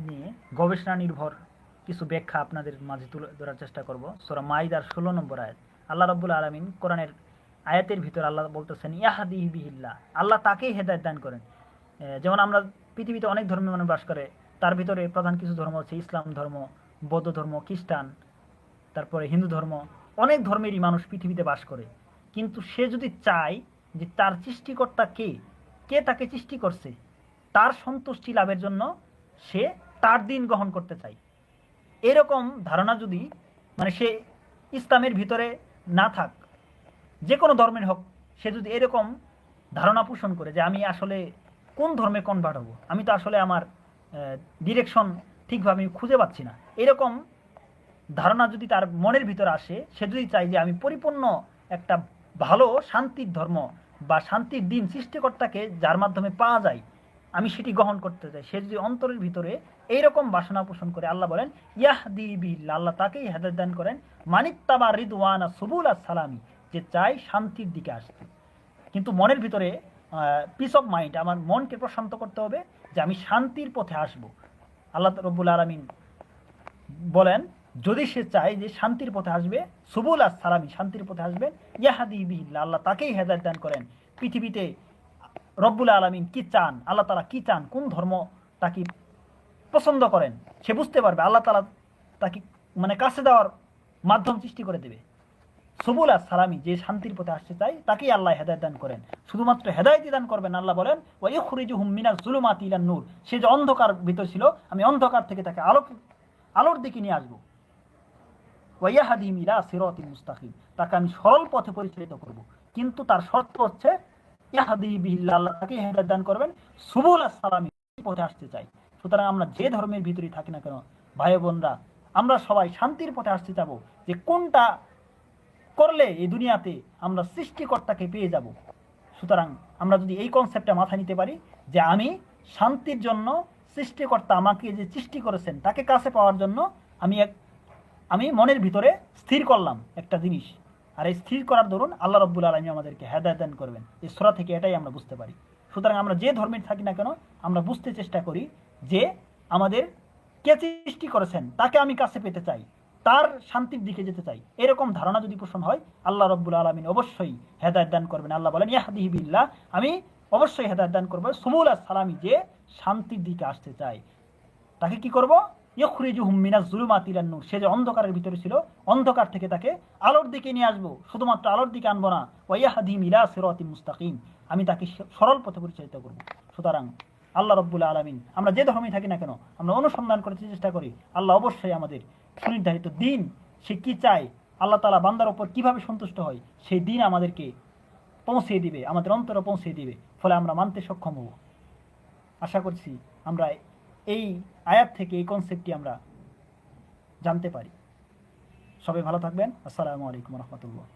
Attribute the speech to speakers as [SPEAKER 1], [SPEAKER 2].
[SPEAKER 1] নিয়ে গবেষণা নির্ভর কিছু ব্যাখ্যা আপনাদের মাঝে তুলে ধরার চেষ্টা করব। সূরা মাইদার 16 নম্বর আয়াত। আল্লাহ রাব্বুল আলামিন কোরআনের আয়াতের ভিতর আল্লাহ বলতেছেন ইয়াহদিহি বিহিল্লাহ, আল্লাহ তাকেই হেদায়েত দান করেন। যেমন আমরা পৃথিবীতে অনেক ধর্মের মানুষ বাস করে, তার ভিতরে প্রধান কিছু ধর্ম হচ্ছে ইসলাম ধর্ম, বৌদ্ধ ধর্ম, খ্রিস্টান, তারপরে হিন্দু ধর্ম। অনেক ধর্মেরই মানুষ পৃথিবীতে বাস করে, কিন্তু সে যদি চায় যে তার সৃষ্টিকর্তা কে, কে তাকে সৃষ্টি করছে, তার সন্তুষ্টি লাভের জন্য সে তার দিন গ্রহণ করতে চায়, এরকম ধারণা যদি মানে সে ইসলামের ভিতরে না থাক, যে কোনো ধর্মের হোক, সে যদি এরকম ধারণা পোষণ করে যে আমি আসলে কোন ধর্মে কনভার্ট হব, আমি তো আসলে আমার ডিরেকশন ঠিকভাবে খুঁজে পাচ্ছি না, এরকম ধারণা যদি তার মনের ভিতরে আসে, সে যদি চায় যে আমি পরিপূর্ণ একটা ভালো শান্তির ধর্ম বা শান্তির দিন সৃষ্টিকর্তাকে যার মাধ্যমে পাওয়া যায় আমি সেটি গ্রহণ করতে চাই, সে যদি অন্তরের ভিতরে এইরকম বাসনা পোষণ করে, আল্লাহ বলেন ইয়াহদি বিল্লাহ, আল্লাহ তাকেই হেদায়েত দান করেন, মানিত্তাবা রিদওয়ানা সুবুল সালামি, যে চাই শান্তির দিকে আসতে। কিন্তু মনের ভিতরে পিস অফ মাইন্ড, আমার মনকে প্রশান্ত করতে হবে যে আমি শান্তির পথে আসব। আল্লাহ রব্বুল আলামিন বলেন যদি সে চায় যে শান্তির পথে আসবে, সুবুল সালামি, শান্তির পথে আসবে, ইয়াহাদি বিহিল্লাহ, আল্লাহ তাকেই হেদায়েত দান করেন। পৃথিবীতে রব্বুল আলামিন কি চান, আল্লাহ তাআলা কি চান, কোন ধর্ম তাকে পছন্দ করেন, সে বুঝতে পারবে। আল্লাহ তাআলা তাকে মানে কাছে দেওয়ার মাধ্যম সৃষ্টি করে দেবে। সুবুল সালামি, যে শান্তির পথে আসতে চায় তাকেই আল্লাহ হেদায়েত দান করেন। শুধুমাত্র হেদায়েতই দান করবেন, আল্লাহ বলেন ওয়া ইখরিজুহুম মিনাজ জুলুমাতি ইলান নূর, সে যে অন্ধকার ভিতর ছিল আমি অন্ধকার থেকে তাকে আলোর দিকে নিয়ে আসবো। ওয়া ইয়াহদিহিম ইলা সিরাতিল মুস্তাকিম, তাকে আমি সরল পথে পরিচালিত করব। কিন্তু তার শর্ত হচ্ছে ইয়াহদি বিহিল্লাহ, আল্লাহ তাকে হেদায়েত দান করবেন, সুবুল সালামি, পথে আসতে চাই। সুতরাং আমরা যে ধর্মের ভিতরেই থাকি না কেন ভাই বোনরা, আমরা সবাই শান্তির পথে আসতে চাবো, যে কোনটা করলে এই দুনিয়াতে আমরা সৃষ্টিকর্তাকে পেয়ে যাব। সুতরাং আমরা যদি এই কনসেপ্টটা মাথায় নিতে পারি যে আমি শান্তির জন্য, সৃষ্টিকর্তা আমাকে যে সৃষ্টি করেছেন তাকে কাছে পাওয়ার জন্য আমি মনের ভিতরে স্থির করলাম একটা জিনিস, আর এই স্থির করার দরুন আল্লাহ রব্বুল আলামিন আমাদেরকে হেদায়েত দান করবেন। এই সূরা থেকে এটাই আমরা বুঝতে পারি। সুতরাং আমরা যে ধর্মের থাকি না কেন আমরা বুঝতে চেষ্টা করি যে আমাদের কে সৃষ্টি করেছেন তাকে আমি কাছে পেতে চাই, তার শান্তির দিকে যেতে চাই। এরকম ধারণা যদি পোষণ হয়, আল্লাহ রব্বুল আলামিন অবশ্যই হেদায়েত দান করবেন। আল্লাহ বলেন ইয়াহদিহি বিল্লাহ, আমি অবশ্যই হেদায়েত দান করব সুবুল সালামি, যে শান্তির দিকে আসতে চায় তাকে কি করব, ইখরিজুহুম মিনাজ জুলুমাতি ইলান নূর, সে যে অন্ধকারের ভিতরে ছিল অন্ধকার থেকে তাকে আলোর দিকে নিয়ে আসবো। শুধুমাত্র আলোর দিকে আনবো না, ওয়া ইয়াহদিহিম ইলা সিরাতিল মুস্তাকিম, আমি তাকে সরল পথে পরিচালিত করব। সুতরাং আল্লাহ রব্বুল আলামিন, আমরা যে ধর্মেই থাকি না কেন আমরা অনুসন্ধান করতে চেষ্টা করি আল্লাহ অবশ্যই আমাদের সুনির্ধারিত দিন, সে কি চায়, আল্লাহ তাআলা বান্দার উপর কিভাবে সন্তুষ্ট হয়, সেই দিন আমাদেরকে পৌঁছে দিবে, আমাদের অন্তরে পৌঁছে দিবে, ফলে আমরা মানতে সক্ষম হব। আশা করছি আমরা এই আয়াত থেকে এই কনসেপ্টটি আমরা জানতে পারি। সবাই ভালো থাকবেন। আসসালামু আলাইকুম রহমতুল্লাহ।